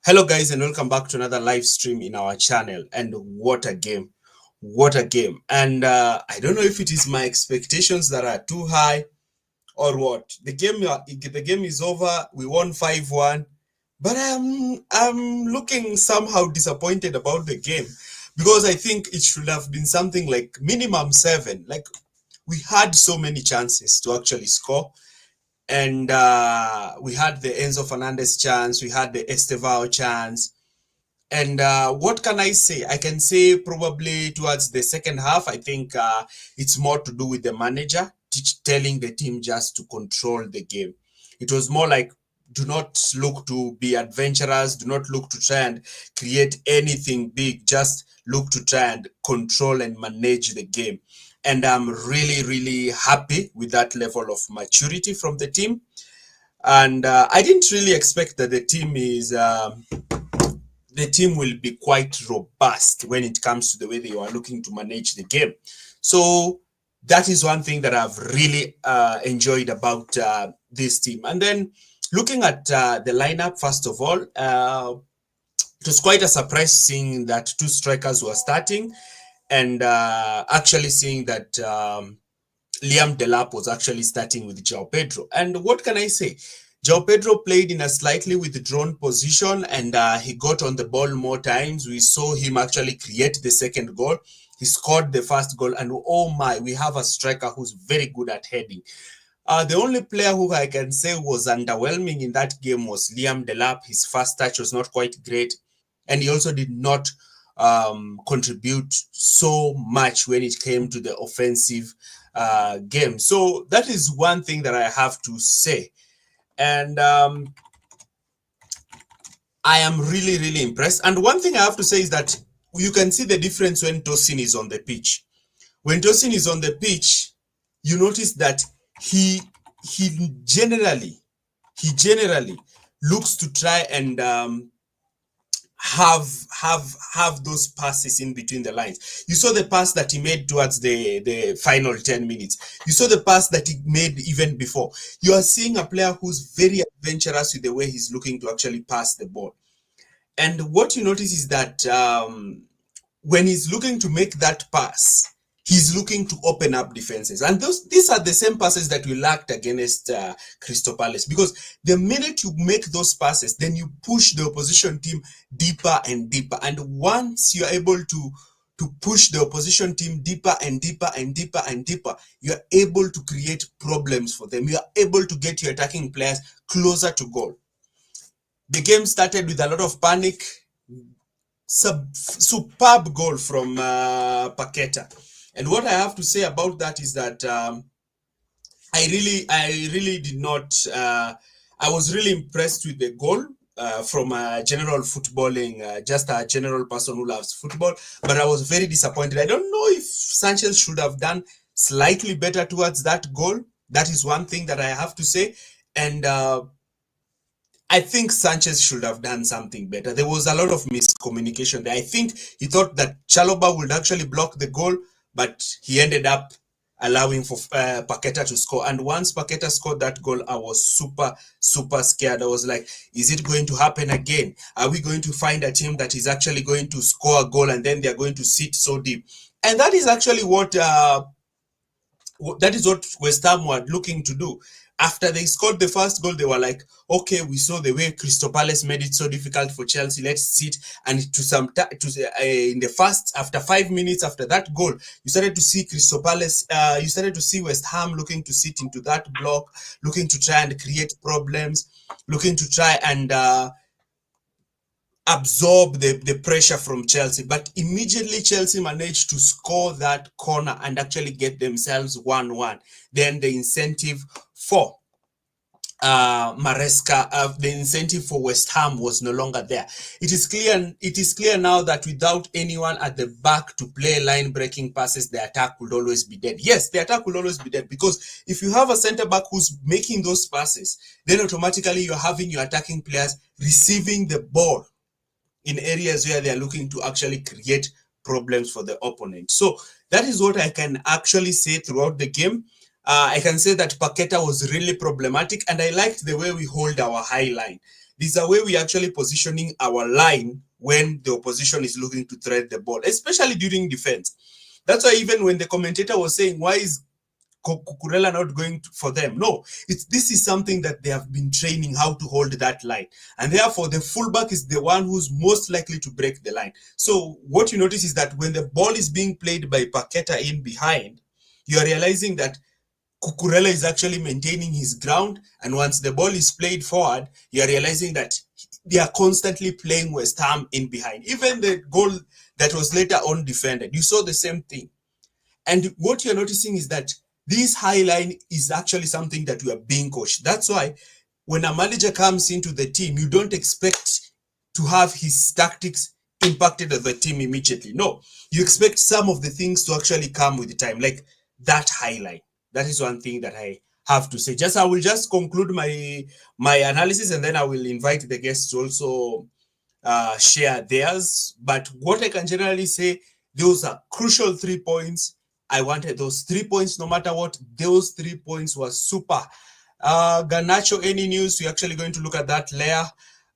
Hello, guys, and welcome back to another live stream in our channel. And what a game! What a game! And I don't know if it is my expectations that are too high or what. The game is over. We won 5-1, but I'm looking somehow disappointed about the game because I think it should have been something like minimum 7. Like we had so many chances to actually score, and we had the Enzo Fernandez chance, we had the Estevao chance. And what can I say? I can say probably towards the second half, I think it's more to do with the manager telling the team just to control the game. It was more like, do not look to be adventurous, do not look to try and create anything big, just look to try and control and manage the game. And I'm really, really happy with that level of maturity from the team. And I didn't really expect that the team will be quite robust when it comes to the way they are looking to manage the game. So that is one thing that I've really enjoyed about this team. And then looking at the lineup, first of all, it was quite a surprise seeing that two strikers were starting, and actually seeing that Liam Delap was actually starting with João Pedro. And what can I say? João Pedro played in a slightly withdrawn position, and he got on the ball more times. We saw him actually create the second goal. He scored the first goal, and oh my, we have a striker who's very good at heading. The only player who I can say was underwhelming in that game was Liam Delap. His first touch was not quite great, and he also did not contribute so much when it came to the offensive game. So that is one thing that I have to say. And I am really, really impressed. And one thing I have to say is that you can see the difference when Tosin is on the pitch. When Tosin is on the pitch, you notice that he generally looks to try and have those passes in between the lines. You saw the pass that he made towards the final 10 minutes. You saw the pass that he made even before. You are seeing a player who's very adventurous with the way he's looking to actually pass the ball. And what you notice is that when he's looking to make that pass, he's looking to open up defenses. And these are the same passes that we lacked against Crystal Palace. Because the minute you make those passes, then you push the opposition team deeper and deeper. And once you're able to push the opposition team deeper and deeper and deeper and deeper, you're able to create problems for them. You're able to get your attacking players closer to goal. The game started with a lot of panic. Superb goal from Paqueta. And what I have to say about that is that I really did not. I was really impressed with the goal from general footballing, just a general person who loves football. But I was very disappointed. I don't know if Sanchez should have done slightly better towards that goal. That is one thing that I have to say. And I think Sanchez should have done something better. There was a lot of miscommunication there. I think he thought that Chalobah would actually block the goal, but he ended up allowing for Paqueta to score. And once Paqueta scored that goal, I was super, super scared. I was like, is it going to happen again? Are we going to find a team that is actually going to score a goal and then they're going to sit so deep? And that is actually what West Ham were looking to do. After they scored the first goal, they were like, okay, we saw the way Crystal Palace made it so difficult for Chelsea. Let's sit. And in the first, after 5 minutes after that goal, you started to see Crystal Palace, you started to see West Ham looking to sit into that block, looking to try and create problems, looking to try and absorb the pressure from Chelsea. But immediately Chelsea managed to score that corner and actually get themselves 1-1. Then the incentive for Maresca, the incentive for West Ham was no longer there. It is clear now that without anyone at the back to play line-breaking passes, the attack would always be dead. Yes, the attack will always be dead, because if you have a centre-back who's making those passes, then automatically you're having your attacking players receiving the ball in areas where they are looking to actually create problems for the opponent. So that is what I can actually say throughout the game. I can say that Paqueta was really problematic, and I liked the way we hold our high line. there's a way we actually positioning our line when the opposition is looking to thread the ball, especially during defense. That's why even when the commentator was saying, why is Cucurella not going for them? No, this is something that they have been training how to hold that line, and therefore the fullback is the one who's most likely to break the line. So what you notice is that when the ball is being played by Paqueta in behind, you are realizing that Cucurella is actually maintaining his ground, and once the ball is played forward, you are realizing that they are constantly playing West Ham in behind. Even the goal that was later on defended, you saw the same thing. And what you're noticing is that this high line is actually something that we are being coached. That's why when a manager comes into the team, you don't expect to have his tactics impacted on the team immediately. No, you expect some of the things to actually come with time, like that high line. That is one thing that I have to say. I will just conclude my analysis, and then I will invite the guests to also share theirs. But what I can generally say, those are crucial 3 points. I wanted those 3 points no matter what. Those 3 points were super. Garnacho, any news? We're actually going to look at that layer.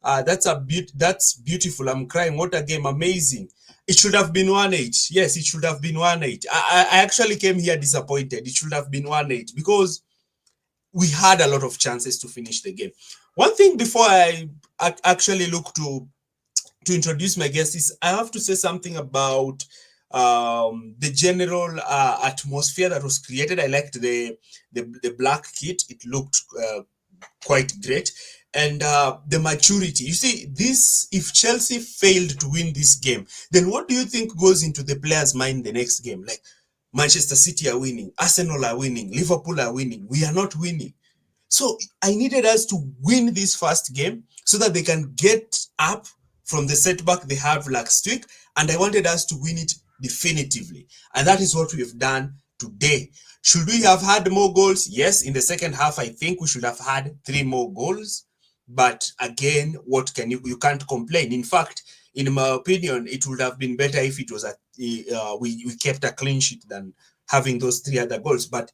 That's beautiful. I'm crying. What a game. Amazing. It should have been 1-8. Yes, it should have been 1-8. I actually came here disappointed. It should have been 1-8 because we had a lot of chances to finish the game. One thing before I actually look to introduce my guests is I have to say something about the general atmosphere that was created. I liked the black kit. It looked quite great. And the maturity. You see, if Chelsea failed to win this game, then what do you think goes into the players' mind the next game? Like, Manchester City are winning, Arsenal are winning, Liverpool are winning. We are not winning. So I needed us to win this first game so that they can get up from the setback they have last week. And I wanted us to win it definitively. And that is what we've done today. Should we have had more goals? Yes, in the second half, I think we should have had 3 more goals. But again, what can you can't complain. In fact, in my opinion, it would have been better if it was we kept a clean sheet than having those 3 other goals. But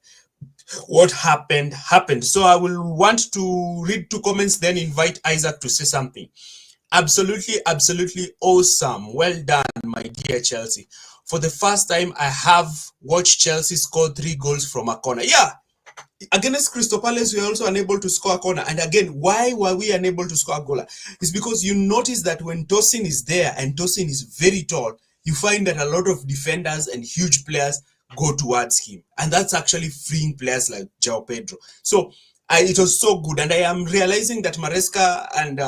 what happened. So I will want to read 2 comments, then invite Isaac to say something. Absolutely awesome. Well done, my dear Chelsea. For the first time, I have watched Chelsea score 3 goals from a corner. Yeah, against Crystal Palace, we were also unable to score a corner. And again, why were we unable to score a goal? It's because you notice that when Tosin is there, and Tosin is very tall, you find that a lot of defenders and huge players go towards him. And that's actually freeing players like João Pedro. So it was so good. And I am realizing that Maresca and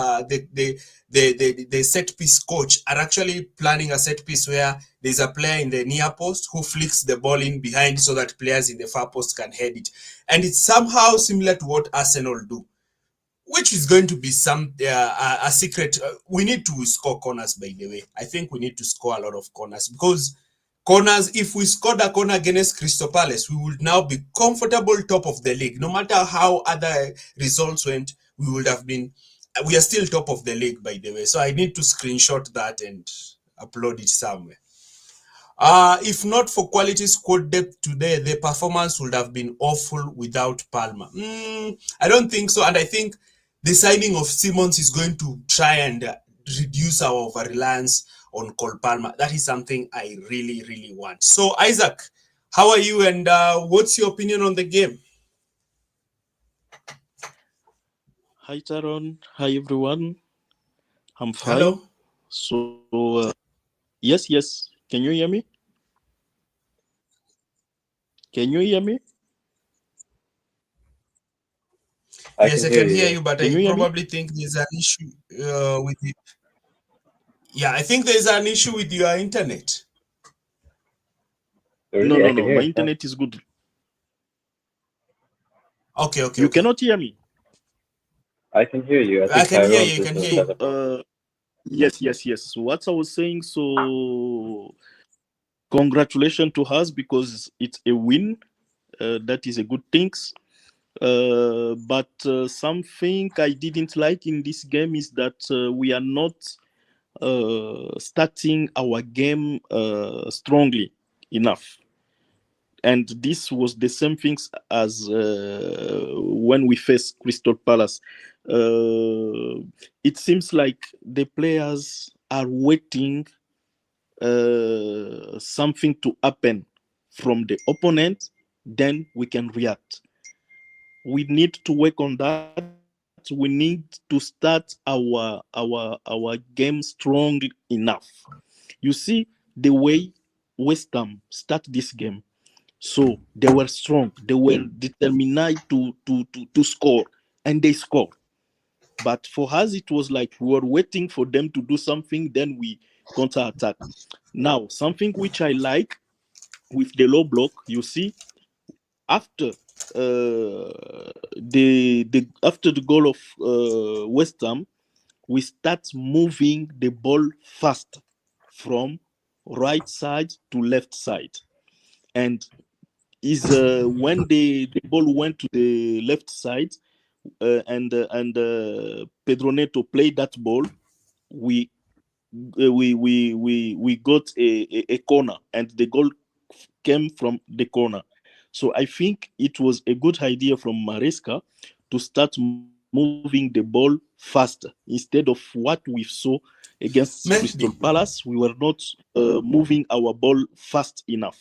the set piece coach are actually planning a set piece where there's a player in the near post who flicks the ball in behind so that players in the far post can head it. And it's somehow similar to what Arsenal do, which is going to be a secret. We need to score corners, by the way. I think we need to score a lot of corners because corners, if we scored a corner against Crystal Palace, we would now be comfortable top of the league. No matter how other results went, we would have been. We are still top of the league, by the way. So I need to screenshot that and upload it somewhere. If not for quality squad depth today, the performance would have been awful without Palmer. I don't think so. And I think the signing of Simmons is going to try and reduce our over-reliance on Cole Palmer. That is something I really want. So, Isaac, how are you, and what's your opinion on the game? Hi, Taron. Hi, everyone. I'm fine. Hello. So, yes. Can you hear me? Yes, I can hear you, but Can I you hear me? probably think there's an issue with it. Yeah, I think there's an issue with your internet. No. My internet is good. Okay. You cannot hear me? I can hear you. I can hear you. Yes. What I was saying, so congratulations to us because it's a win. That is a good thing. But something I didn't like in this game is that we are not starting our game strongly enough. And this was the same things as when we faced Crystal Palace. It seems like the players are waiting something to happen from the opponent, then we can react. We need to work on that. We need to start our game strong enough. You see the way West Ham start this game. So they were strong. They were determined to score, and they scored. But for us, it was like we were waiting for them to do something, then we counter attack. Now, something which I like with the low block, you see, after the after the goal of West Ham, we start moving the ball fast from right side to left side, and is when the ball went to the left side, and Pedro Neto played that ball, we we got a corner, and the goal came from the corner. So I think it was a good idea from Maresca to start moving the ball faster instead of what we saw against Crystal Mehdi, Palace. We were not moving our ball fast enough.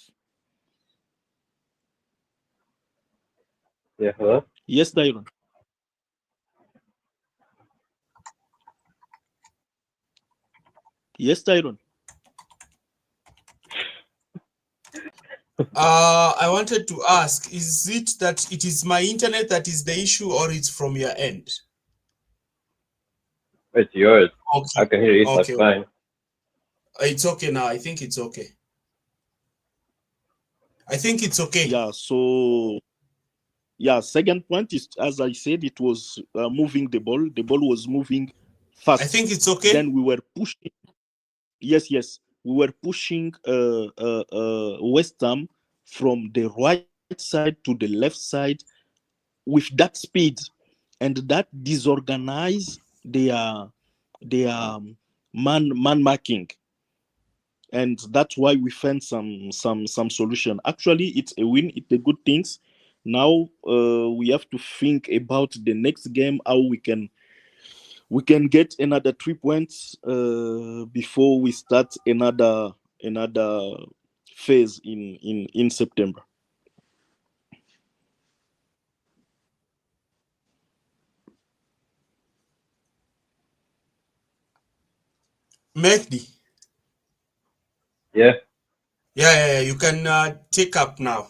Yeah, hello? Yes, Tyron. Yes, Tyron. I wanted to ask, is it that it is my internet that is the issue or it's from your end? It's yours. I Okay. can hear you. That's Okay. fine. It's okay now. I think it's okay. I think it's okay. Yeah. So yeah, second point is, as I said, it was moving the ball. The ball was moving I fast. think it's okay. Then we were pushing. Yes, yes, we were pushing West Ham from the right side to the left side with that speed, and that disorganized their man marking, and that's why we found some solution. Actually, it's a win. It's a good things. Now we have to think about the next game, how we can get another 3 points before we start another phase in September. Mehdi. Yeah. Yeah. You can take up now.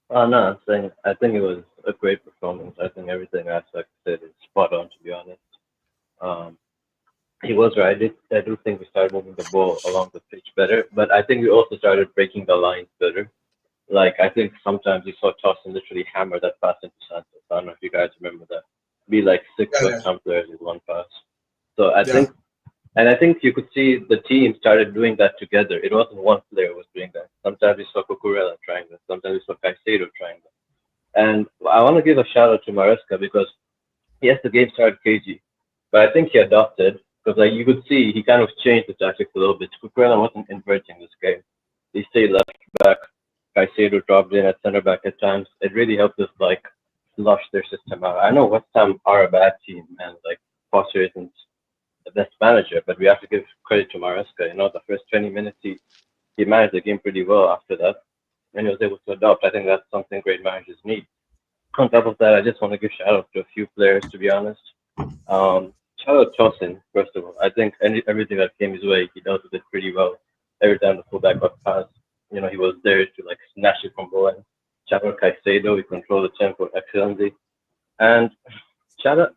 Oh, no, I'm saying I think it was a great performance. I think everything Aspect said is spot on, to be honest. Um, he was right. I do think we started moving the ball along the pitch better, but I think we also started breaking the lines better. Like, I think sometimes you saw Tossin literally hammer that pass into Santos. I don't know if you guys remember that. Be like six Yeah. West Ham players with one pass. So I Yeah. think, and I think you could see the team started doing that together. It wasn't one player was doing that. Sometimes you saw Cucurella trying that. Sometimes you saw Caicedo trying that. And I want to give a shout out to Maresca because yes, the game started cagey, but I think he adopted because like you could see he kind of changed the tactics a little bit. Cucurella wasn't inverting this game. He stayed left back. Caicedo dropped in at center back at times. It really helped us like flush their system out. I know West Ham are a bad team and like Foster isn't the best manager, but we have to give credit to Maresca. You know, the first 20 minutes he managed the game pretty well after that, and he was able to adopt. I think that's something great managers need. On top of that, I just want to give shout out to a few players, to be honest. Shout out Tosin, first of all. I think everything that came his way, he dealt with it pretty well. Every time the fullback got passed, you know, he was there to like snatch it from Bowen. Shout out Caicedo, he controlled the tempo excellently. And shout out,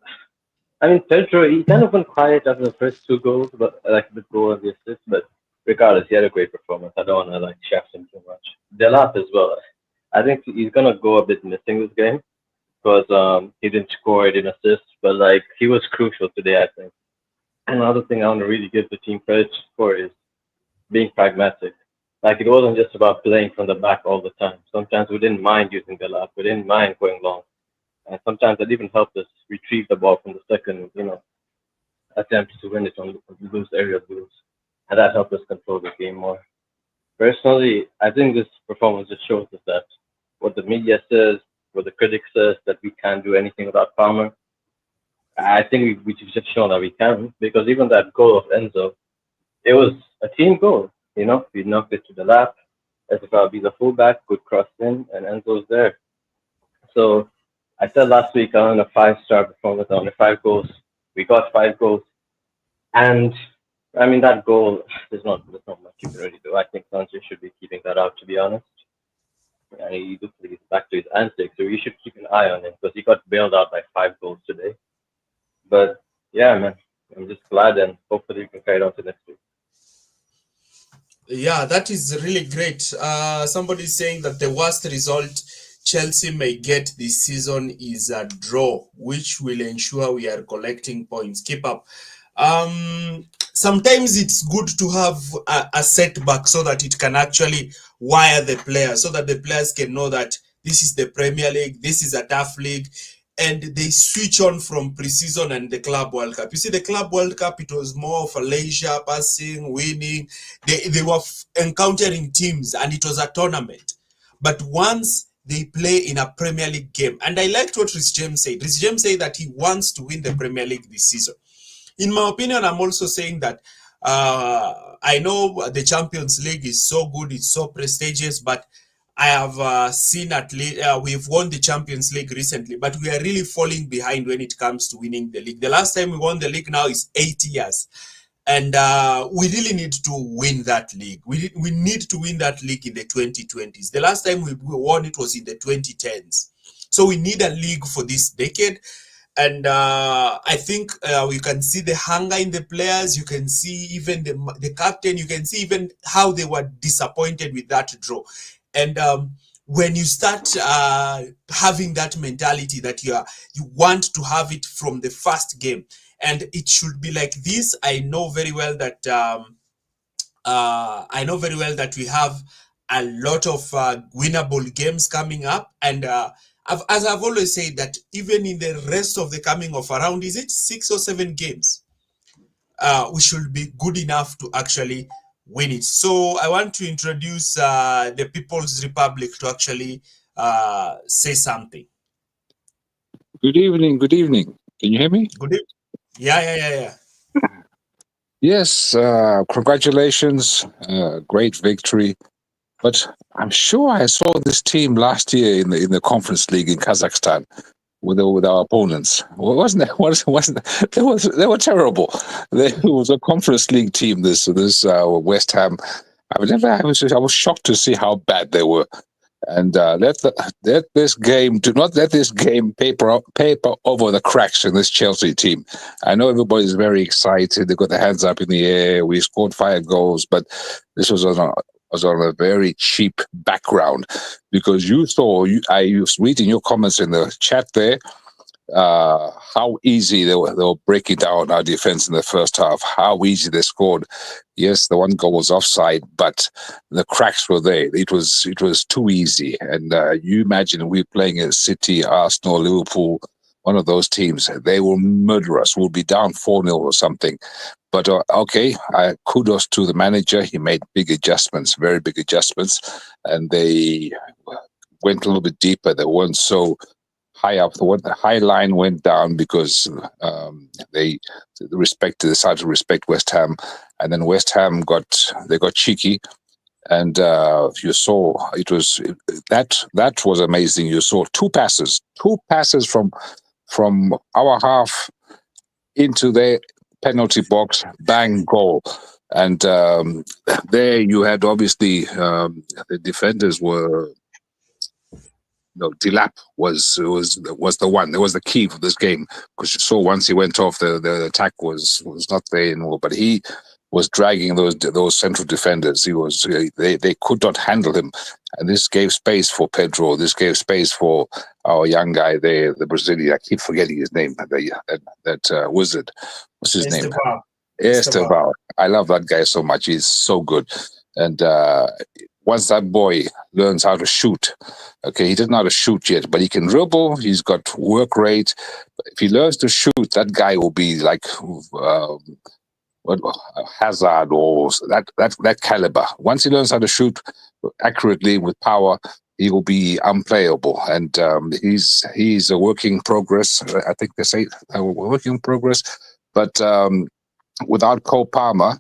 I mean, Pedro, he kind of went quiet after the first two goals, but like the goal and the assist. But regardless, he had a great performance. I don't want to like shaft him too much. Delap as well. I think he's gonna go a bit missing this game because he didn't score, he didn't assist, but like he was crucial today, I think. And another thing I want to really give the team credit for is being pragmatic. Like it wasn't just about playing from the back all the time. Sometimes we didn't mind using the lap, we didn't mind going long, and sometimes it even helped us retrieve the ball from the second, attempt to win it on loose area duels, and that helped us control the game more. Personally, I think this performance just shows us that what the media says what the critic says that we can't do anything without Palmer. I think we've just shown that we can, because even that goal of Enzo, it was a team goal. You know, we knocked it to the lap. SFL be the fullback, good cross in, and Enzo's there. So I said last week I want a 5-star performance, I wanted 5 goals. We got 5 goals. And I mean, that goal, there's not much you can really do. I think Sanchez should be keeping that out, to be honest. And he looks like he's back to his antics, so you should keep an eye on him because he got bailed out by 5 goals today. But yeah, man, I'm just glad, and hopefully we can carry it on to next week. Yeah, that is really great. Somebody saying that the worst result Chelsea may get this season is a draw, which will ensure we are collecting points. Keep up. Sometimes it's good to have a setback so that it can actually wire the players, so that the players can know that this is the Premier League, this is a tough league, and they switch on from pre-season and the Club World Cup. You see, the Club World Cup, it was more of a leisure, passing, winning. They were encountering teams, and it was a tournament. But once they play in a Premier League game, and I liked what Rhys James said. Rhys James said that he wants to win the Premier League this season. In my opinion, I'm also saying that I know the Champions League is so good, it's so prestigious, but I have seen at least we've won the Champions League recently, but we are really falling behind when it comes to winning the league. The last time we won the league now is 8 years. And we really need to win that league. We need to win that league in the 2020s. The last time we won it was in the 2010s. So we need a league for this decade. And I think you can see the hunger in the players. You can see even the captain. You can see even how they were disappointed with that draw. And when you start having that mentality that you want to have it from the first game, and it should be like this. I know very well that we have a lot of winnable games coming up, and as I've always said, that even in the rest of the coming of around, is it 6 or 7 games? We should be good enough to actually win it. So I want to introduce the People's Republic to actually say something. Good evening. Good evening. Can you hear me? Good evening. Yeah. Yes. Congratulations. Great victory. But I'm sure I saw this team last year in the Conference League in Kazakhstan with our opponents. Wasn't it? They were terrible. It was a Conference League team. This West Ham. I was shocked to see how bad they were. And do not let this game paper over the cracks in this Chelsea team. I know everybody's very excited. They got their hands up in the air. We scored 5 goals, but this was on a very cheap background, because I was reading your comments in the chat there. How easy they were breaking down our defense in the first half, how easy they scored. Yes, the 1 goal was offside, but the cracks were there. It was too easy. And you imagine we playing at City, Arsenal, Liverpool, one of those teams, they will murder us. We'll be down 4-0 or something. But okay, kudos to the manager. He made big adjustments, very big adjustments, and they went a little bit deeper. They weren't so high up. The high line went down because they decided to respect West Ham, and then West Ham got cheeky, and you saw that was amazing. You saw two passes from our half into their penalty box, bang, goal. And there you had obviously the defenders were. No, Dilap was the one. It was the key for this game, because you saw once he went off, the attack was not there anymore. But he was dragging those central defenders. They could not handle him, and this gave space for Pedro. This gave space for our young guy there, the Brazilian. I keep forgetting his name. That wizard. What's his name? Esteban. I love that guy so much. He's so good, and. Once that boy learns how to shoot, okay, he doesn't know how to shoot yet, but he can dribble. He's got work rate. If he learns to shoot, that guy will be like Hazard or that caliber. Once he learns how to shoot accurately with power, he will be unplayable. And he's a work in progress. I think they say a work in progress. But without Cole Palmer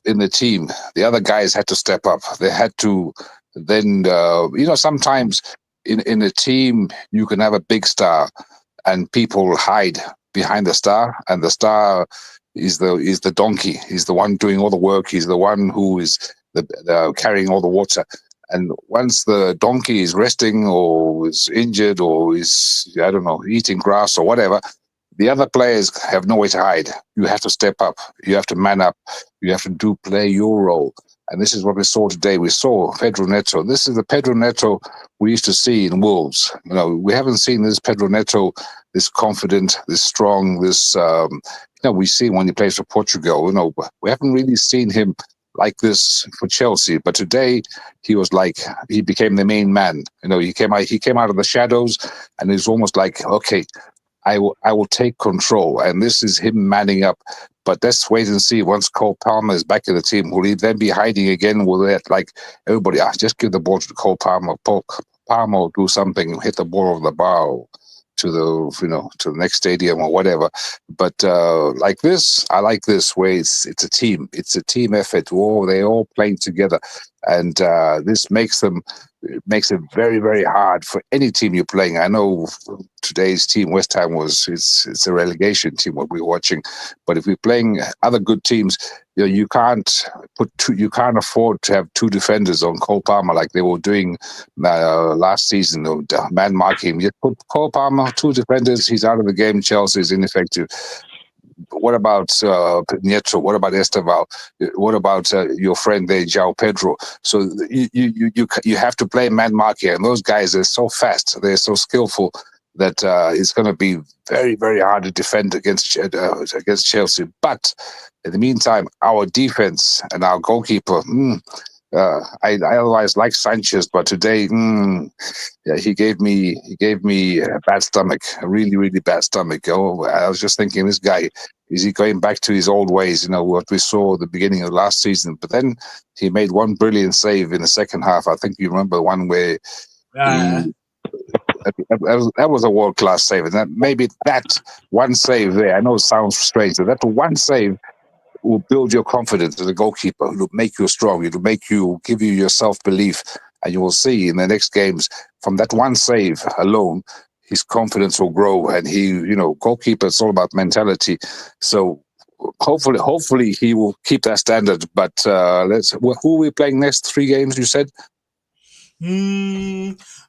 in the team, the other guys had to step up. They had to then, sometimes in a team, you can have a big star and people hide behind the star, and the star is the donkey. He's the one doing all the work. He's the one who is the carrying all the water. And once the donkey is resting or is injured or is, I don't know, eating grass or whatever, the other players have nowhere to hide. You have to step up. You have to man up. You have to play your role. And this is what we saw today. We saw Pedro Neto. This is the Pedro Neto we used to see in Wolves. We haven't seen this Pedro Neto, this confident, this strong, this, we see when he plays for Portugal. We haven't really seen him like this for Chelsea. But today he was like, he became the main man. He came out of the shadows, and it's almost like, okay, I will take control, and this is him manning up. But let's wait and see. Once Cole Palmer is back in the team, will he then be hiding again? Will that, like everybody, just give the ball to Cole Palmer. Palmer will do something, hit the ball over the bar to the next stadium or whatever. But like this, I like this where it's a team. It's a team effort. They all playing together, and this makes it very, very hard for any team you're playing. I know today's team, West Ham, it's a relegation team what we're watching, but if we're playing other good teams, you can't afford to have two defenders on Cole Palmer like they were doing last season. Man marking. You put Cole Palmer, two defenders, he's out of the game. Chelsea is ineffective. What about Nieto? What about Esteval? What about your friend there, João Pedro? So you have to play man marking, and those guys are so fast, they're so skillful that it's going to be very, very hard to defend against Chelsea. But in the meantime, our defense and our goalkeeper. I otherwise like Sanchez, but today, he gave me a bad stomach, a really, really bad stomach. Oh, I was just thinking, this guy, is he going back to his old ways? What we saw at the beginning of last season. But then he made one brilliant save in the second half. I think you remember one where that was a world-class save. And maybe that one save there, I know it sounds strange, but that one save will build your confidence as a goalkeeper. It will make you strong. It will give you your self-belief. And you will see in the next games, from that one save alone, his confidence will grow. And goalkeeper, it's all about mentality. So hopefully he will keep that standard. But who are we playing next 3 games, you said?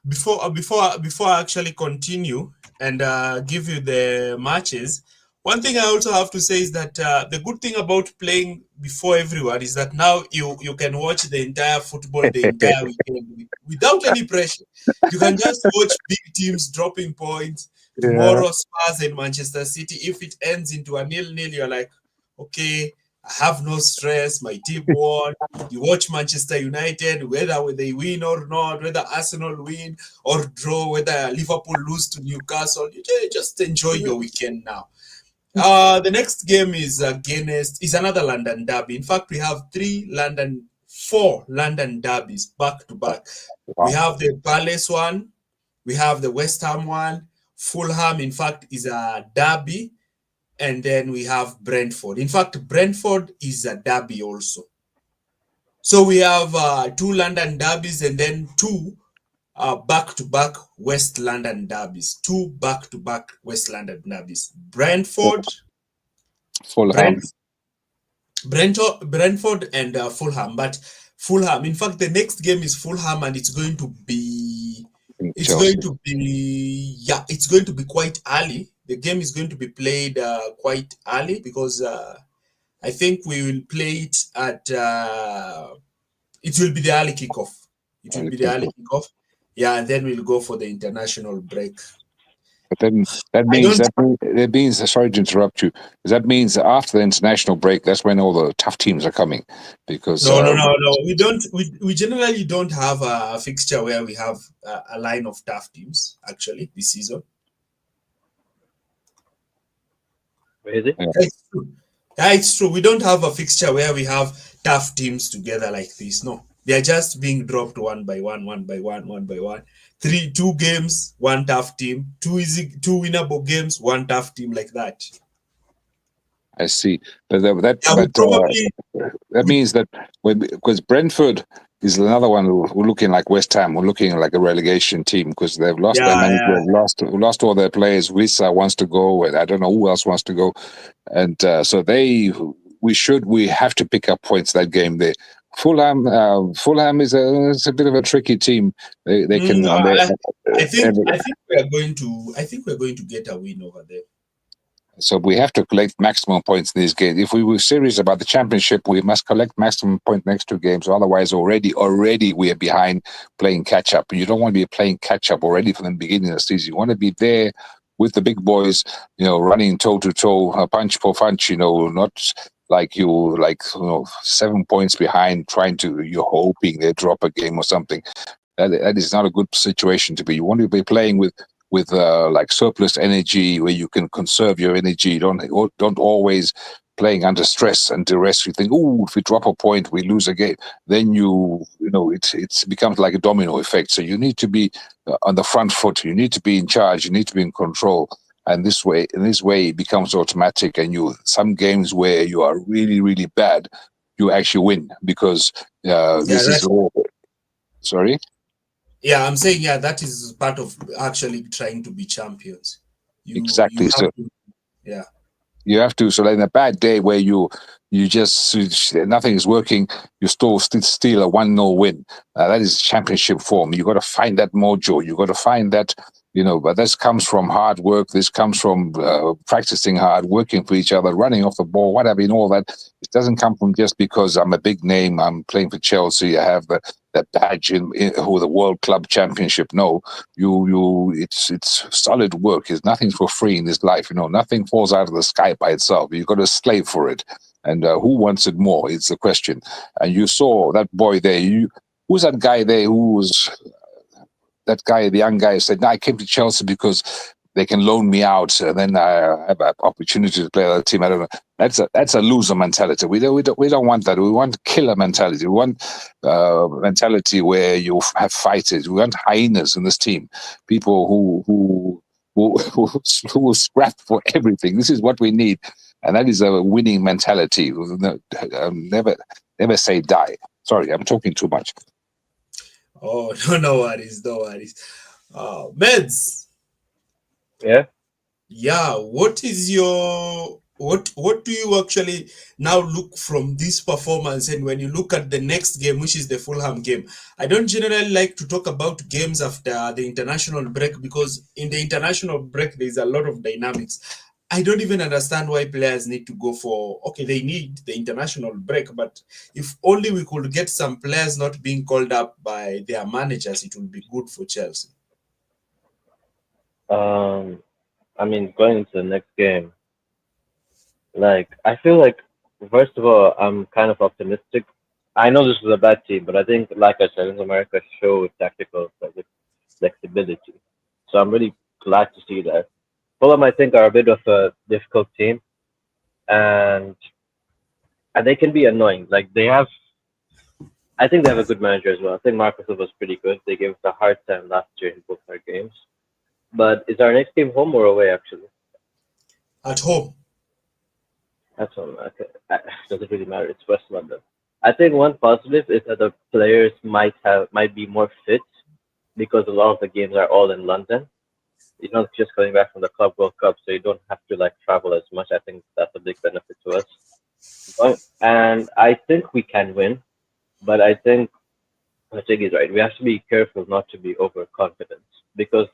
Before I actually continue and give you the matches, one thing I also have to say is that the good thing about playing before everyone is that now you can watch the entire football the entire weekend without any pressure. You can just watch big teams dropping points. Tomorrow, Spurs and Manchester City. If it ends into a 0-0, you're like, okay, I have no stress. My team won. You watch Manchester United, whether they win or not, whether Arsenal win or draw, whether Liverpool lose to Newcastle. You just enjoy your weekend now. The next game is another London derby. In fact, we have 4 London derbies back to back. Wow. We have the Palace one, we have the West Ham one, Fulham, in fact, is a derby, and then we have Brentford. In fact, Brentford is a derby also. So we have 2 London derbies and then 2 back-to-back West London derbies. 2 back-to-back West London derbies. Brentford, Fulham. Brentford and Fulham. But Fulham, in fact, the next game is Fulham, and it's going to be quite early. The game is going to be played quite early because I think we will play it at. It will be the early kickoff. Yeah, and then we'll go for the international break. But then that means, sorry to interrupt you, that means after the international break, that's when all the tough teams are coming. Because no, we don't. We generally don't have a fixture where we have a line of tough teams. Actually, this season. Is it? Yeah, it's true. We don't have a fixture where we have tough teams together like this. No. They are just being dropped one by one, one by one, one by one. 2 games, one tough team. Two winnable games, one tough team, like that. I see, but Yeah, we probably that means that because Brentford is another one who looking like West Ham, who looking like a relegation team because they've lost their yeah, manager, yeah. lost all their players. Wissa wants to go, and I don't know who else wants to go, and so we have to pick up points that game there. Fulham is a bit of a tricky team. They can on their I think we're going to get a win over there. So we have to collect maximum points in these games. If we were serious about the championship, we must collect maximum point next 2 games. Otherwise, already we are behind playing catch up. You don't want to be playing catch up already from the beginning of the season. You want to be there with the big boys, running toe to toe, punch for punch. Not like 7 points behind, you're hoping they drop a game or something. That is not a good situation to be. You want to be playing with like surplus energy where you can conserve your energy. Don't always playing under stress and duress. You think, oh, if we drop a point, we lose a game. Then it becomes like a domino effect. So you need to be on the front foot. You need to be in charge. You need to be in control. And in this way, it becomes automatic. And some games where you are really, really bad, you actually win because this is all. Sorry. Yeah, I'm saying that is part of actually trying to be champions. You Exactly. have So to, yeah. you have to. So in a bad day where you just nothing is working, you still steal a 1-0 win. That is championship form. You got to find that mojo. You got to find that. But this comes from hard work. This comes from practicing hard, working for each other, running off the ball, whatever, all that. It doesn't come from just because I'm a big name. I'm playing for Chelsea. I have the badge or the World Club Championship. No, it's solid work. Nothing's for free in this life. Nothing falls out of the sky by itself. You've got to slave for it. And who wants it more? It's the question. And you saw that boy there. Who's that guy there? That guy, the young guy, said, "No, I came to Chelsea because they can loan me out, and then I have an opportunity to play on the team." I don't know. That's a loser mentality. We don't want that. We want killer mentality. We want mentality where you have fighters. We want hyenas in this team. People who will scrap for everything. This is what we need, and that is a winning mentality. Never say die. Sorry, I'm talking too much. Oh, no worries, no worries. Meds. Yeah. Yeah, what is your what do you actually now look from this performance? And when you look at the next game, which is the Fulham game, I don't generally like to talk about games after the international break because in the international break there's a lot of dynamics. I don't even understand why players need to go for they need the international break, but if only we could get some players not being called up by their managers, it would be good for Chelsea. I mean, going into the next game, I feel like first of all, I'm kind of optimistic. I know this is a bad team, but I think, like I said, in America showed tactical flexibility. So I'm really glad to see that. Fulham, I think, are a bit of a difficult team, and they can be annoying. I think they have a good manager as well. I think Marcus was pretty good. They gave us a hard time last year in both our games. But is our next game home or away? Actually, At home. that's all. Okay. Doesn't really matter. It's West London. I think one positive is that the players might be more fit because a lot of the games are all in London. You're not just coming back from the Club World Cup, so you don't have to travel as much. I think that's a big benefit to us. And I think we can win, but I think is right. We have to be careful not to be overconfident because,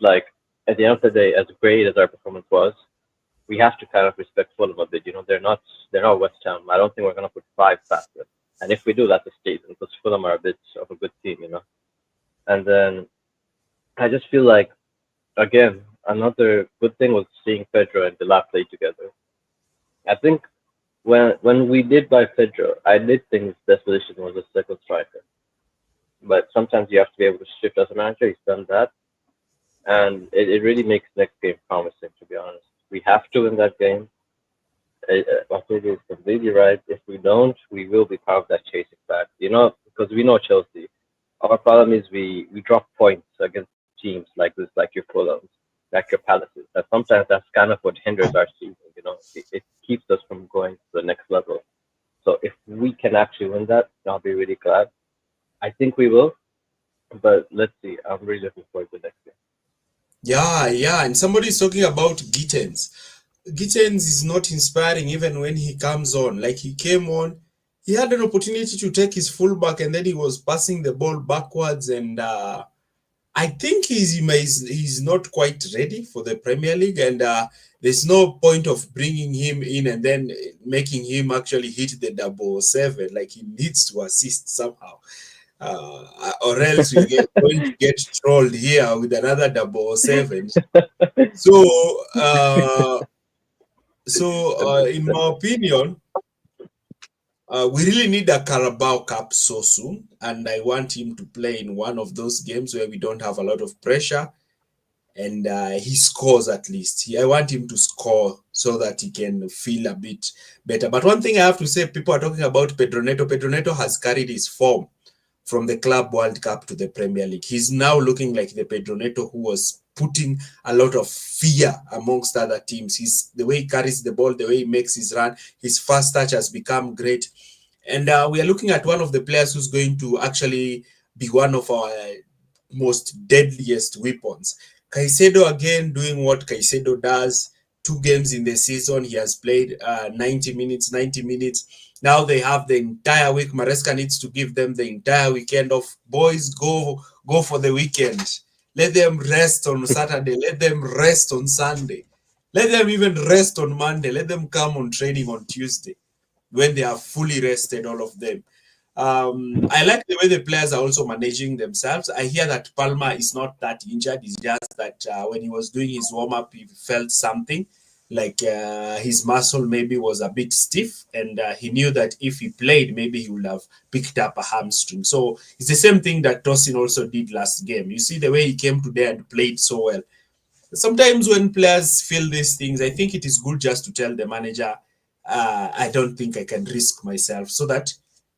at the end of the day, as great as our performance was, we have to kind of respect Fulham a bit. They're not West Ham. I don't think we're gonna put 5 past them. And if we do, that's a statement because Fulham are a bit of a good team. And then I just feel like, again, another good thing was seeing Pedro and Dela play together. I think when we did buy Pedro, I did think his best position was a second striker. But sometimes you have to be able to shift as a manager. He's done that, and it really makes next game promising. To be honest, we have to win that game. I think it's completely right. If we don't, we will be part of that chasing back. Because we know Chelsea. Our problem is we drop points against teams like this, like your Fulhams, like your Palaces. That sometimes that's kind of what hinders our season. It keeps us from going to the next level. So if we can actually win that, I'll be really glad. I think we will, but let's see. I'm really looking forward to next game. Yeah, and somebody is talking about Gittens. Gittens is not inspiring even when he comes on. Like he came on, he had an opportunity to take his fullback, and then he was passing the ball backwards. And I think he's not quite ready for the Premier League, and there's no point of bringing him in and then making him actually hit the 007. Like he needs to assist somehow. Or else we're going to get trolled here with another 007. So, in my opinion, we really need a Carabao Cup so soon, and I want him to play in one of those games where we don't have a lot of pressure, and he scores at least. I want him to score so that he can feel a bit better. But one thing I have to say, people are talking about Pedro Neto. Pedro Neto has carried his form from the Club World Cup to the Premier League. He's now looking like the Pedro Neto who was putting a lot of fear amongst other teams. The way he carries the ball, the way he makes his run, his first touch has become great. And we are looking at one of the players who's going to actually be one of our most deadliest weapons. Caicedo again doing what Caicedo does. 2 games in the season, he has played 90 minutes. Now they have the entire week. Maresca needs to give them the entire weekend off. Boys, go for the weekend. Let them rest on Saturday. Let them rest on Sunday. Let them even rest on Monday. Let them come on training on Tuesday when they are fully rested, all of them. I like the way the players are also managing themselves. I hear that Palmer is not that injured. It's just that when he was doing his warm-up, he felt something. Like his muscle maybe was a bit stiff, and he knew that if he played, maybe he would have picked up a hamstring. So it's the same thing that Tosin also did last game. You see the way he came today and played so well. Sometimes when players feel these things, I think it is good just to tell the manager, I don't think I can risk myself, so that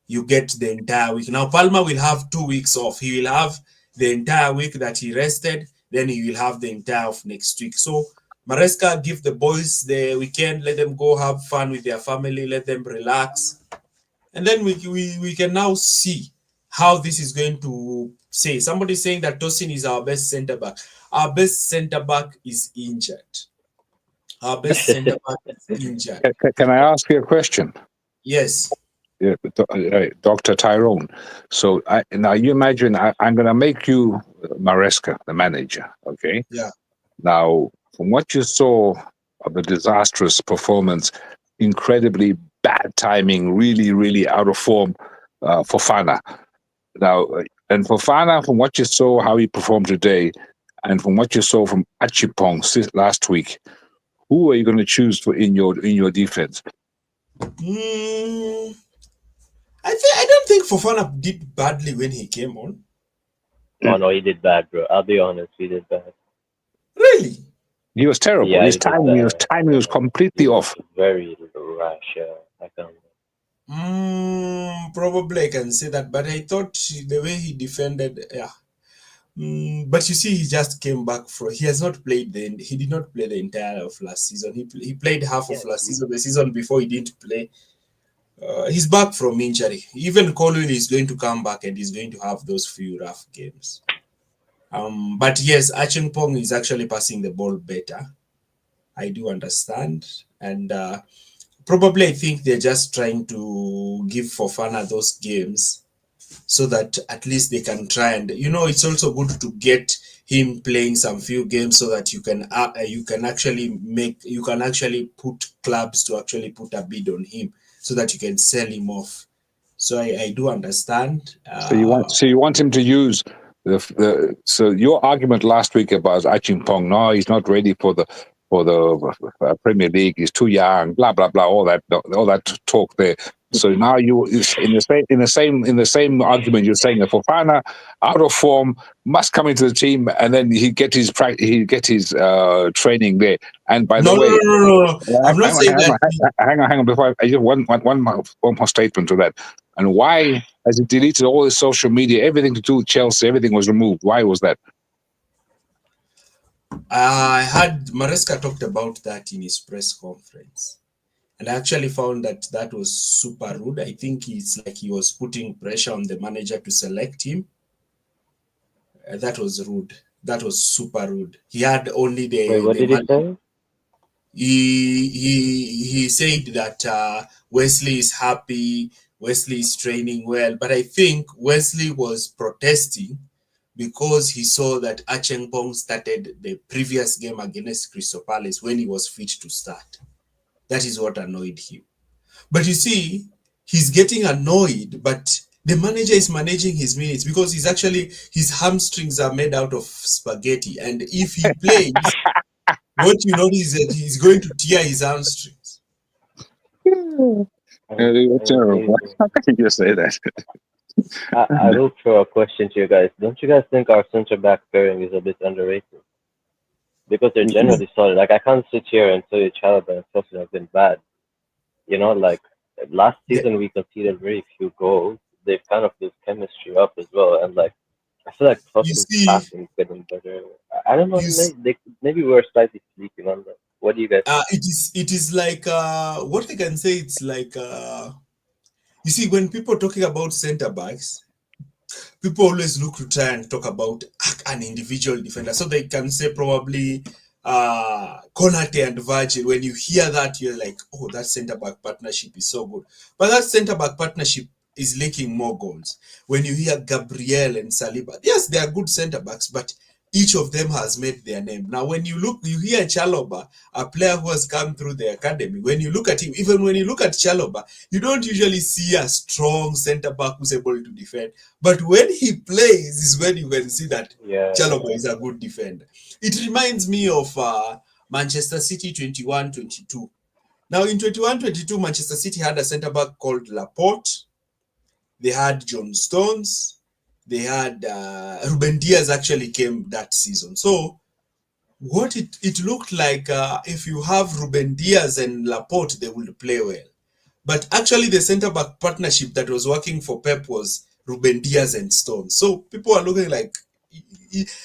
you get the entire week. Now, Palmer will have 2 weeks off. He will have the entire week that he rested, then he will have the entire of next week. So Maresca, give the boys the weekend, let them go have fun with their family, let them relax. And then we can now see how this is going to say. Somebody saying that Tosin is our best centre-back. Our best centre-back is injured. Our best centre-back is injured. Can I ask you a question? Yes. Yeah, Dr. Tyrone. So now you imagine I'm going to make you Maresca, the manager, okay? Yeah. Now, from what you saw of the disastrous performance, incredibly bad timing, really, really out of form for Fofana. Now, and Fofana, from what you saw, how he performed today, and from what you saw from Achipong last week, who are you going to choose for in your defense? I don't think Fofana did badly when he came on. Oh no, he did bad, bro. I'll be honest, he did bad. Really? He was terrible. Yeah, his timing was completely off. Very rash. I can't. Probably I can say that, but I thought the way he defended, yeah. But you see, he just came back he has not played he did not play the entire of last season. He played half of last season. The season before he didn't play. He's back from injury. Even Colwell is going to come back and he's going to have those few rough games. But yes, Achimpong is actually passing the ball better. I do understand. And probably I think they're just trying to give Fofana those games so that at least they can try and, it's also good to get him playing some few games so that you can actually put clubs to actually put a bid on him so that you can sell him off. So I do understand. So you want him to use so your argument last week about Achimpong, no, he's not ready for the Premier League. He's too young. Blah blah blah. All that talk there. So now you in the same argument you're saying that Fofana out of form must come into the team and then he get his training there. And by the way, no. I'm not saying that. Hang on. Before I just one more statement to that. And why has he deleted all his social media, everything to do with Chelsea, everything was removed? Why was that? I had Maresca talked about that in his press conference. And I actually found that that was super rude. I think it's like he was putting pressure on the manager to select him. That was rude. That was super rude. He had only Wait, what the did he man. say? He said that Wesley is happy. Wesley is training well, but I think Wesley was protesting because he saw that Achenkpong started the previous game against Crystal Palace when he was fit to start. That is what annoyed him. But you see, he's getting annoyed, but the manager is managing his minutes because his hamstrings are made out of spaghetti. And if he plays, what you notice is that he's going to tear his hamstrings. You're terrible. Amazing. How can you say that? I will throw a question to you guys. Don't you guys think our center back pairing is a bit underrated? Because they're generally solid. Like I can't sit here and tell you Chalobah and Tosin have been bad. You know, like last season we conceded very few goals. They've kind of built chemistry up as well, and like I feel like You Tosin's see, passing is getting better. I don't know. you Maybe we're slightly sleeping on that. What do you guys think? it is like what I can say. It's like you see when people talking about center backs, people always look to try and talk about an individual defender, so they can say probably Konate and Virgil. When you hear that, you're like, oh, that center back partnership is so good. But that center back partnership is leaking more goals. When you hear Gabriel and Saliba, yes, they are good center backs, but each of them has made their name. Now, when you hear Chalobah, a player who has come through the academy, when you look at him, even when you look at Chalobah, you don't usually see a strong center back who's able to defend. But when he plays is when you can see that Yeah, Chalobah is a good defender. It reminds me of Manchester City 21-22. Now, in 21-22, Manchester City had a center back called Laporte. They had John Stones. They had Ruben Diaz actually came that season. So what it looked like if you have Ruben Diaz and Laporte, they would play well. But actually, the centre back partnership that was working for Pep was Ruben Diaz and Stones. So people are looking like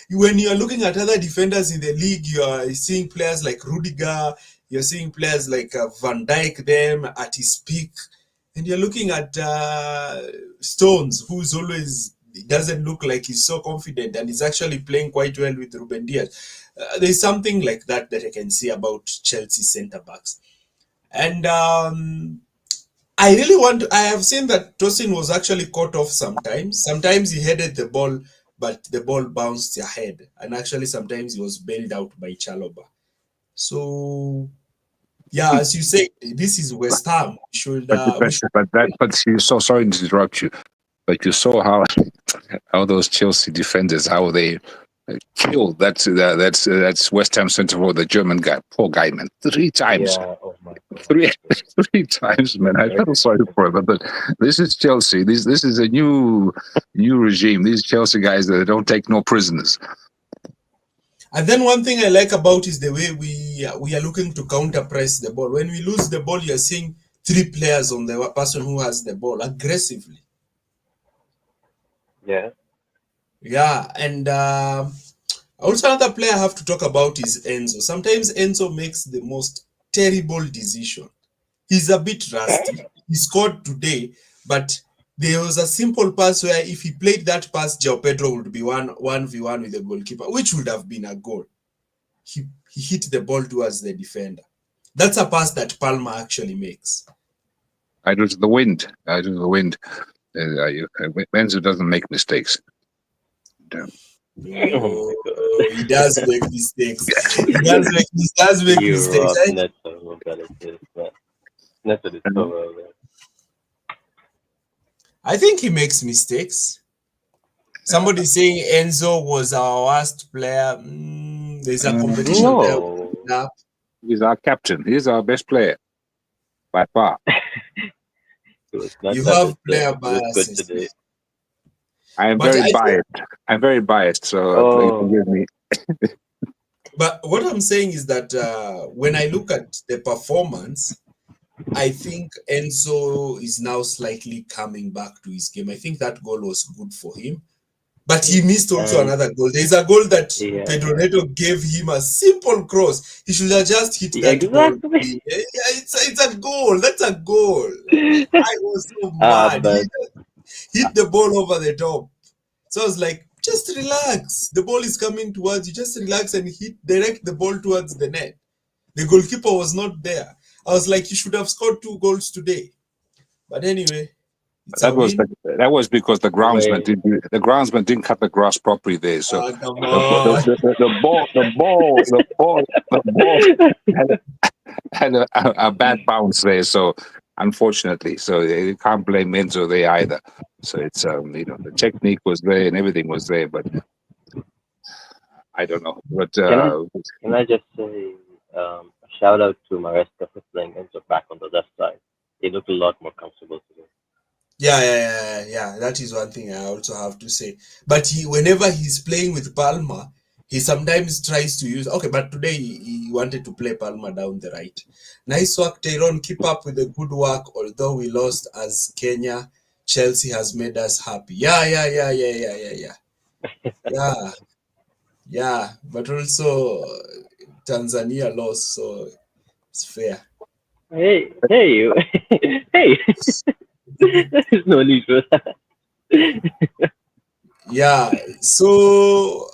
when you are looking at other defenders in the league, you are seeing players like Rudiger, you're seeing players like Van Dijk, them at his peak, and you're looking at Stones, who's always doesn't look like he's so confident and is actually playing quite well with Ruben Diaz. There's something like that I can see about Chelsea centre backs, and I really I have seen that Tosin was actually caught off sometimes. Sometimes he headed the ball, but the ball bounced ahead. And actually, sometimes he was bailed out by Chalobah. So, yeah, as you say, this is West Ham. But you're so sorry to interrupt you. But you saw how those Chelsea defenders, how they killed that's West Ham centre forward, the German guy, poor guy, man, 3 times. yeah. Oh my god. Three times, man. I feel sorry for him. But this is Chelsea. This is a new regime. These Chelsea guys that don't take no prisoners. And then one thing I like about is the way we are looking to counter press the ball. When we lose the ball, you're seeing 3 players on the person who has the ball aggressively. Yeah. Yeah, and also another player I have to talk about is Enzo. Sometimes Enzo makes the most terrible decision. He's a bit rusty. He scored today, but there was a simple pass where if he played that pass, João Pedro would be 1v1 with the goalkeeper, which would have been a goal. He hit the ball towards the defender. That's a pass that Palmer actually makes. I do the wind. Enzo doesn't make mistakes. Oh my god. He does make mistakes. He does make You mistakes. robbed Neto. Neto is so well there. I think he makes mistakes. Somebody saying Enzo was our worst player. There's a competition there. No. He's our captain. He's our best player by far. You have player biases. I am very biased. I'm very biased, so please forgive me. But what I'm saying is that when I look at the performance, I think Enzo is now slightly coming back to his game. I think that goal was good for him. But he missed also And another goal. There's a goal that yeah, Pedro Neto gave him a simple cross. He should have just hit yeah, that ball. exactly. Yeah, it's a goal. That's a goal. I was so mad. He But just hit the ball over the top. So I was like, just relax. The ball is coming towards you. Just relax and direct the ball towards the net. The goalkeeper was not there. I was like, you should have scored 2 goals today. But anyway, it's a win. That was because the way the groundsman didn't cut the grass properly there. So Ah, come the, on. the ball had a bad bounce there. So unfortunately, so you can't blame Enzo there either. So it's the technique was there and everything was there, but I don't know. But can I can I just say a shout out to Maresca for playing Enzo back on the left side. He looked a lot more comfortable today. Yeah. That is one thing I also have to say. But whenever he's playing with Palma, he sometimes tries to use. Okay, but today he wanted to play Palma down the right. Nice work, Tyrone. Keep up with the good work. Although we lost as Kenya, Chelsea has made us happy. Yeah, yeah. But also Tanzania lost, so it's fair. Hey, hey! There's no need for that. Yeah. So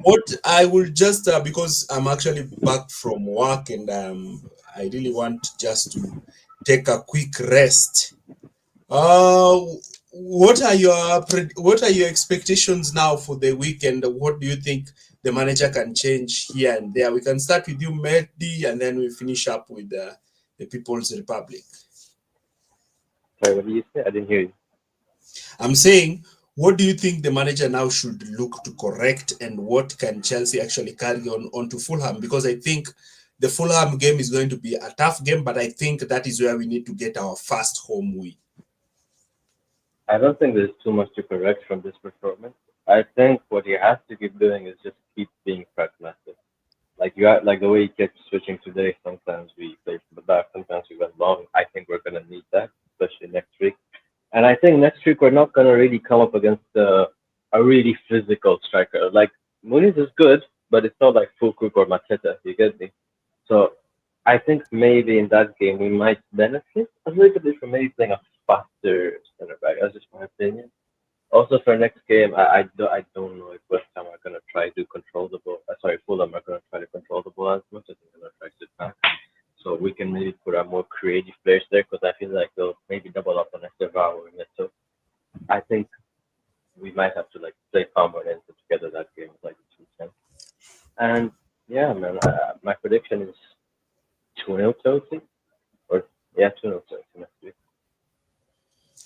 what I will just because I'm actually back from work and I really want just to take a quick rest. Uh, what are your expectations now for the weekend? What do you think the manager can change here and there? We can start with you, Mehdi, and then we finish up with the People's Republic. Sorry, what did you say? I didn't hear you. I'm saying, what do you think the manager now should look to correct, and what can Chelsea actually carry on to Fulham? Because I think the Fulham game is going to be a tough game, but I think that is where we need to get our first home win. I don't think there's too much to correct from this performance. I think what he has to keep doing is just keep being pragmatic. Like like the way he kept switching today. Sometimes we play from the back, sometimes we went long. I think we're gonna need that, especially next week. And I think next week we're not gonna really come up against a really physical striker. Like Muniz is good, but it's not like Fulkrug or Mateta. You get me? So I think maybe in that game we might benefit a little bit from maybe playing a faster center back. That's just my opinion. Also for next game, I don't know if West Ham are gonna try to control the ball. Sorry, Fulham are gonna try to control the ball as much. I think they're gonna try to sit back. So we can maybe put our more creative players there because I feel like they'll maybe double up on Estevao or Neto. I think we might have to like play Palmer and put together that game like 2-10. And yeah, man, my prediction is 2-0 Chelsea. Or yeah, 2-0 Chelsea next week.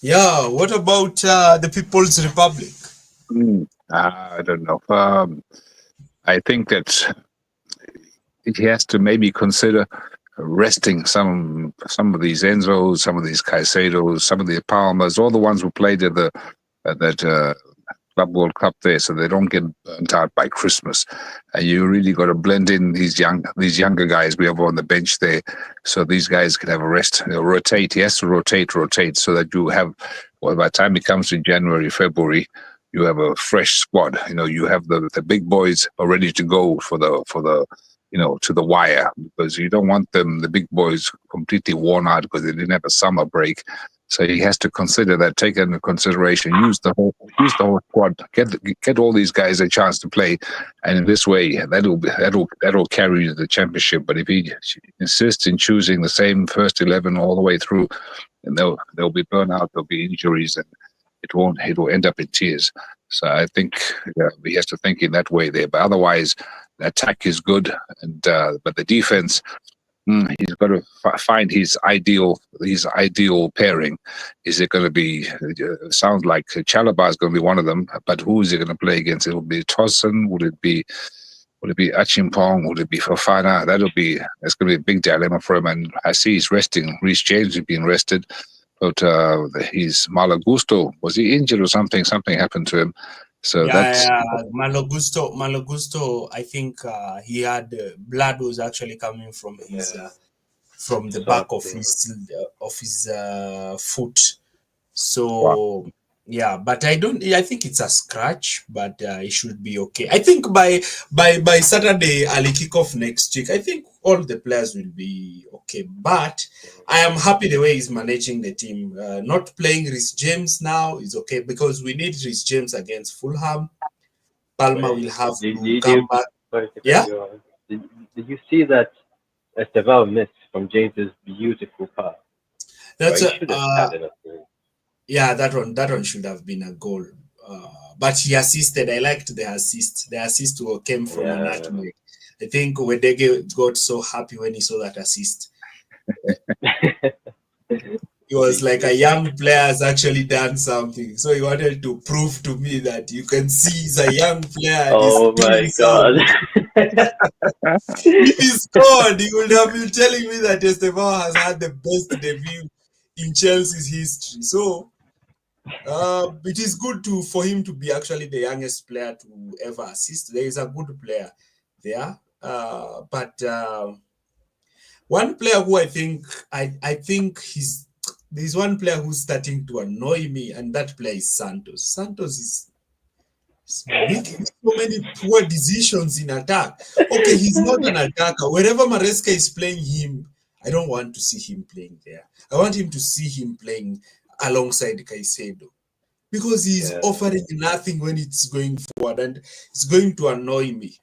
Yeah, what about the People's Republic? I don't know. I think that he has to maybe consider resting some of these Enzos, some of these Caicedos, some of the Palmers, all the ones who played at that Club World Cup there, so they don't get burnt out by Christmas. And you really got to blend in these younger guys we have on the bench there, so these guys can have a rest. Rotate. He has to rotate, so that you have. Well, by the time it comes to January, February, you have a fresh squad. You have the big boys are ready to go for the to the wire, because you don't want the big boys completely worn out because they didn't have a summer break. So he has to consider that, take into consideration, use the whole squad, get all these guys a chance to play, and in this way, that'll carry you to the championship. But if he insists in choosing the same first 11 all the way through, then there'll be burnout, there'll be injuries, and it will end up in tears. So I think he has to think in that way there. But otherwise, the attack is good, and but the defense. He's got to find his ideal pairing. Is it going to be? Sounds like Chalobah is going to be one of them, but who is he going to play against? It will be Tosin. Would it be Achimpong? Would it be Fofana? That's going to be a big dilemma for him. And I see he's resting. Reece James is being rested, but he's Malagusto. Was he injured or something? Something happened to him. So that's Malo Gusto. I think he had blood was actually coming from from the back of his foot. So Wow. yeah, but I think it's a scratch, but it should be okay. I think by Saturday early kickoff next week, I think all the players will be okay. But I am happy the way he's managing the team. Not playing Rhys James now is okay because we need Rhys James against Fulham. Palmer will have to come back. Sorry to cut Yeah, you off. Did you see that Estevao missed from James's beautiful pass? that's Right, he should have had enough. yeah, that one should have been a goal. But he assisted. I liked the assist. The assist came from a Yeah. nutmeg. I think Wedege got so happy when he saw that assist. He was like a young player has actually done something. So he wanted to prove to me that you can see he's a young player and he's Oh doing my god. something. If he scored, he would have been telling me that Estevao has had the best debut in Chelsea's history. So it is good for him to be actually the youngest player to ever assist. There is a good player there, but one player who I think there's one player who's starting to annoy me, and that player is Santos. Santos is making so many poor decisions in attack. Okay, he's not an attacker. Wherever Maresca is playing him, I don't want to see him playing there. I want him to see him playing alongside Caicedo because he's Yeah. offering nothing when it's going forward, and it's going to annoy me.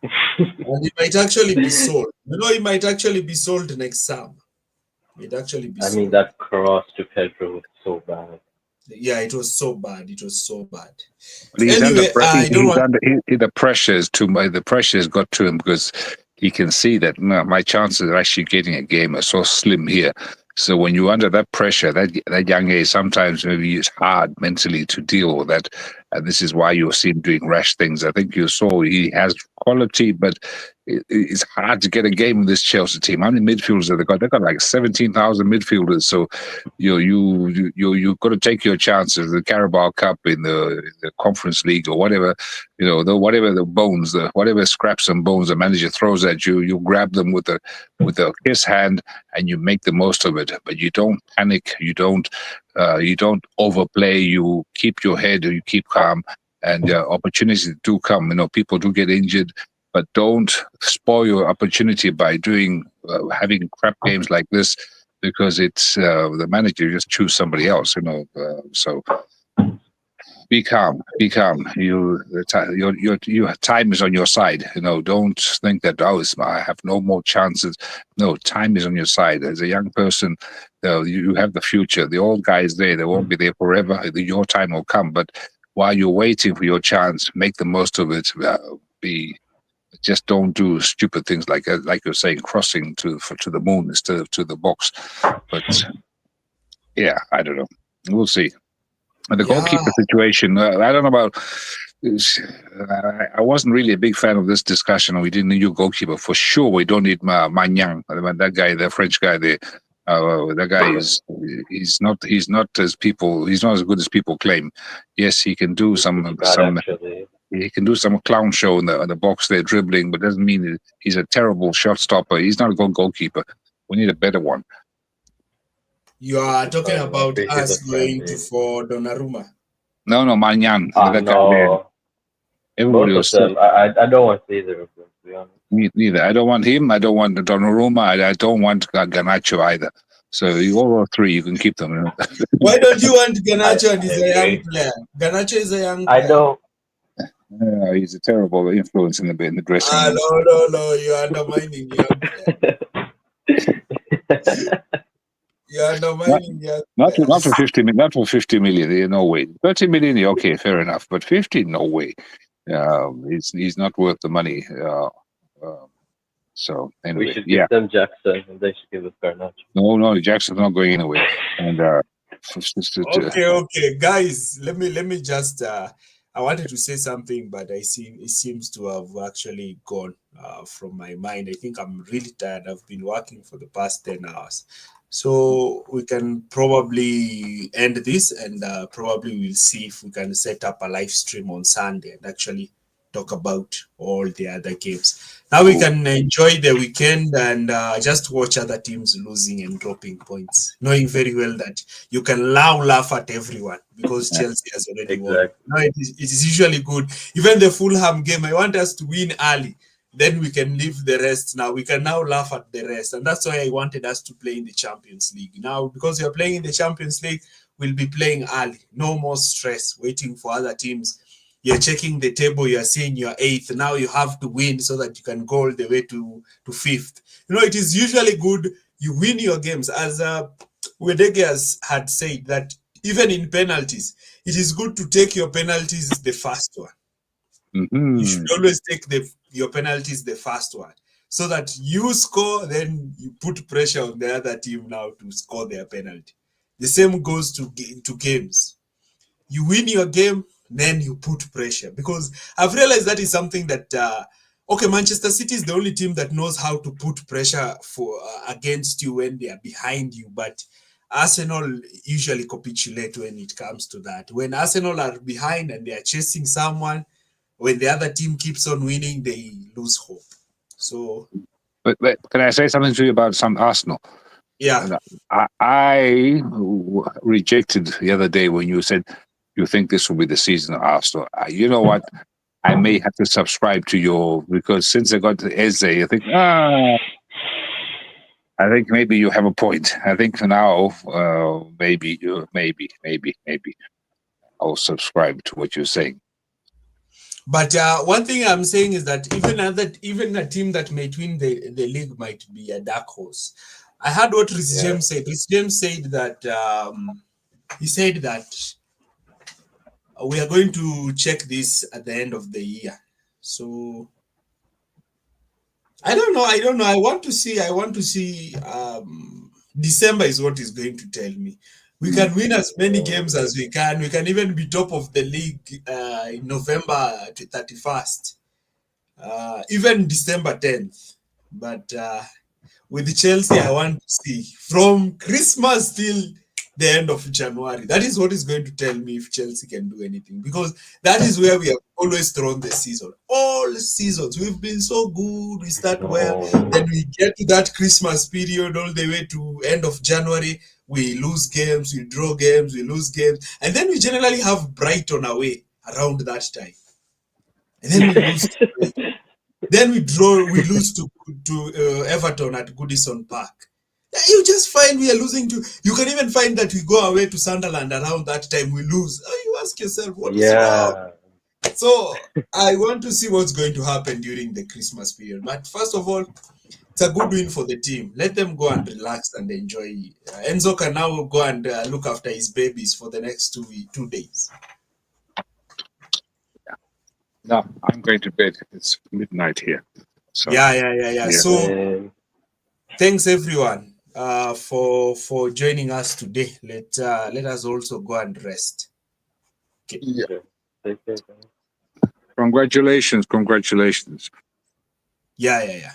And it might actually be sold. It might actually be sold next summer. It actually be I mean, sold. that cross to Pedro was so bad. Yeah, it was so bad. It was so bad. But he's under Anyway, I don't he's want. under the pressure is too much. The pressure has got to him because he can see that my chances of actually getting a game are so slim here. So when you're under that pressure, that young age, sometimes maybe it's hard mentally to deal with that. And this is why you see him doing rash things. I think you saw he has quality, but it's hard to get a game with this Chelsea team. How many midfielders have they got? They've got like 17,000 midfielders. So you've got to take your chances. The Carabao Cup in the Conference League or whatever, whatever the bones, whatever scraps and bones the manager throws at you, you grab them with a kiss hand and you make the most of it. But you don't panic. You don't overplay. You keep your head. You keep calm. And opportunities do come. People do get injured, but don't spoil your opportunity by having crap games like this, because it's the manager just choose somebody else. So be calm. Be calm. Your time is on your side. Don't think that I have no more chances. No, time is on your side. As a young person, you have the future. The old guys they won't be there forever. Your time will come, but while you're waiting for your chance, make the most of it. Just don't do stupid things like you're saying, crossing to the moon instead of to the box. But yeah, I don't know. We'll see. And the Yeah, goalkeeper situation, I don't know about. I wasn't really a big fan of this discussion. We didn't need a goalkeeper for sure. We don't need Maignan. That guy, the French guy, that guy he's not as good as people claim. Yes, he can do he can do some clown show in the box there dribbling, but doesn't mean he's a terrible shot stopper. He's not a good goalkeeper. We need a better one. you are talking Sorry, my about face is us a going friend. for Donnarumma. No, Maignan, that guy there. No. Everybody Both was of them. I don't want either of them, to be honest. me neither. I don't want him. I don't want Donnarumma. I don't want Garnacho either. So you all three, you can keep them. Why don't you want Garnacho and I he's a young agree. player? Garnacho is a young I player. don't. He's a terrible influence in the dressing room. No, you're undermining young player. You're undermining young Not for players. 50 million. Not for 50 million. No way. 30 million. Okay, fair enough. But 50, no way. He's not worth the money. So anyway, We should give them Jackson, and they should give us Garnacho. No, Jackson's not going anywhere. And Okay, guys. Let me just. I wanted to say something, but it seems to have actually gone from my mind. I think I'm really tired. I've been working for the past 10 hours. So we can probably end this, and probably we'll see if we can set up a live stream on Sunday and actually talk about all the other games. Now we can enjoy the weekend and just watch other teams losing and dropping points, knowing very well that you can now laugh at everyone because Chelsea has already won. Exactly. No, it is usually good. Even the Fulham game, I want us to win early. Then we can leave the rest now. We can now laugh at the rest. And that's why I wanted us to play in the Champions League. Now, because you're playing in the Champions League, we'll be playing early. No more stress waiting for other teams. You're checking the table, you're seeing you're 8th. Now you have to win so that you can go all the way to 5th. It is usually good you win your games. As Wedege had said, that even in penalties, it is good to take your penalties the first one. You should always take your penalties the first one, so that you score, then you put pressure on the other team now to score their penalty. The same goes to games. You win your game, then you put pressure, because I've realized that is something that Manchester City is the only team that knows how to put pressure for against you when they are behind you, but Arsenal usually capitulate when it comes to that. When Arsenal are behind and they are chasing someone, when the other team keeps on winning, they lose hope. So, but can I say something to you about some Arsenal? yeah, I rejected the other day when you said you think this will be the season of Arsenal. You know what? I may have to subscribe to your, because since I got to Eze, I think maybe you have a point. I think now maybe I'll subscribe to what you're saying. but one thing I'm saying is that even a team that might win the league might be a dark horse. I heard what Rhys James said. Rhys James said that he said that we are going to check this at the end of the year. So I don't know. I want to see. December is what is going to tell me. We can win as many games as we can. We can even be top of the league in November to 31st, even December 10th. But with Chelsea, I want to see from Christmas till the end of January. That is what is going to tell me if Chelsea can do anything, because that is where we have always thrown the season. All seasons, we've been so good. We start well, then we get to that Christmas period all the way to end of January. We lose games, we draw games, we lose games, and then we generally have Brighton away around that time, and then we lose. Then we lose to Everton at Goodison Park. You just find we are losing to. You can even find that we go away to Sunderland around that time, we lose. You ask yourself, what is wrong? So I want to see what's going to happen during the Christmas period. But first of all, it's a good win for the team. Let them go and relax and enjoy. Enzo can now go and look after his babies for the next 2 days. No, I'm going to bed. It's midnight here. So, yeah. So thanks everyone for joining us today. Let us also go and rest. Okay. Yeah. Congratulations. Yeah.